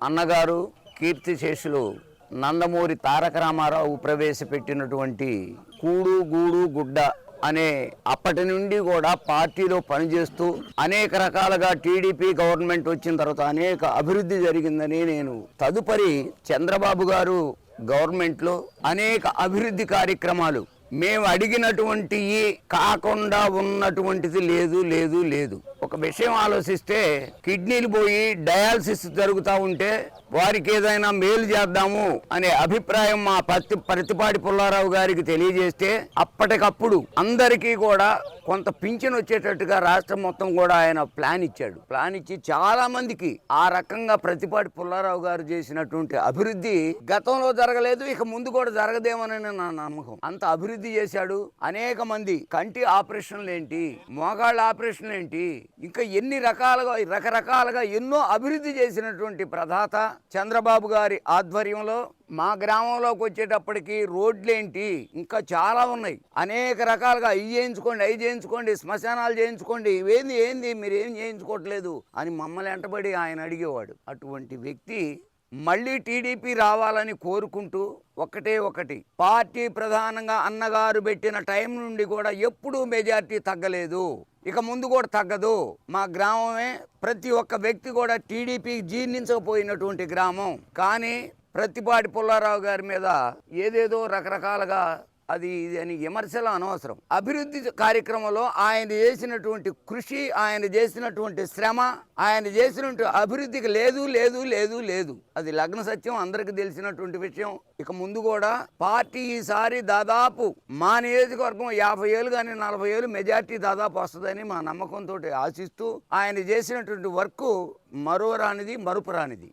అన్నగారు కీర్తిశేషులు నందమూరి తారక రామారావు ప్రవేశపెట్టినటువంటి కూడు గూడు గుడ్డ అనే అప్పటి నుండి కూడా పార్టీలో పనిచేస్తూ అనేక రకాలుగా టీడీపీ గవర్నమెంట్ వచ్చిన తర్వాత అనేక అభివృద్ధి జరిగిందని నేను తదుపరి చంద్రబాబు గారు గవర్నమెంట్లో అనేక అభివృద్ధి కార్యక్రమాలు మేము అడిగినటువంటి కాకుండా ఉన్నటువంటిది లేదు లేదు లేదు. ఒక విషయం ఆలోచిస్తే కిడ్నీలు పోయి డయాలసిస్ జరుగుతూ ఉంటే వారికి ఏదైనా మేలు చేద్దాము అనే అభిప్రాయం మా ప్రతిపాటి పుల్లారావు గారికి తెలియజేస్తే అప్పటికప్పుడు అందరికీ కూడా కొంత పింఛన్ వచ్చేటట్టుగా రాష్ట్రం మొత్తం కూడా ఆయన ప్లాన్ ఇచ్చాడు. ప్లాన్ ఇచ్చి చాలా మందికి ఆ రకంగా ప్రతిపాటి పుల్లారావు గారు చేసినటువంటి అభివృద్ధి గతంలో జరగలేదు, ఇక ముందు కూడా జరగదేమోనని నా నమ్మకం. అంత అభివృద్ధి చేశాడు. అనేక మంది కంటి ఆపరేషన్లు ఏంటి, మోకాళ్ళ ఆపరేషన్లు ఏంటి, ఇంకా ఎన్ని రకరకాలుగా ఎన్నో అభివృద్ధి చేసినటువంటి ప్రదాత చంద్రబాబు గారి ఆధ్వర్యంలో మా గ్రామంలోకి వచ్చేటప్పటికి రోడ్లేంటి ఇంకా చాలా ఉన్నాయి. అనేక రకాలుగా అవి చేయించుకోండి, శ్మశానాలు చేయించుకోండి, ఏంది మీరేం చేయించుకోవట్లేదు అని మమ్మల్ని వెంటబడి ఆయన అడిగేవాడు. అటువంటి వ్యక్తి మళ్ళీ టీడీపీ రావాలని కోరుకుంటూ ఒకటి పార్టీ ప్రధానంగా అన్నగారు పెట్టిన టైం నుండి కూడా ఎప్పుడూ మెజార్టీ తగ్గలేదు, ఇక ముందు కూడా తగ్గదు. మా గ్రామమే ప్రతి ఒక్క వ్యక్తి కూడా టీడీపీ జీర్ణించకపోయినటువంటి గ్రామం. కానీ ప్రతిపాటి పుల్లారావు గారి మీద ఏదేదో రకరకాలుగా అది ఇది అని విమర్శలు అనవసరం. అభివృద్ధి కార్యక్రమంలో ఆయన చేసినటువంటి కృషి, ఆయన చేసినటువంటి శ్రమ, ఆయన చేసినటువంటి అభివృద్ధికి లేదు లేదు లేదు లేదు అది లగ్న సత్యం, అందరికీ తెలిసినటువంటి విషయం. ఇక ముందు కూడా పార్టీ ఈసారి దాదాపు మా నియోజకవర్గం 50 ఏళ్ళు కానీ 40 ఏళ్ళు మెజార్టీ దాదాపు వస్తుందని మా నమ్మకంతో ఆశిస్తూ ఆయన చేసినటువంటి వర్క్ మరుపురానిది.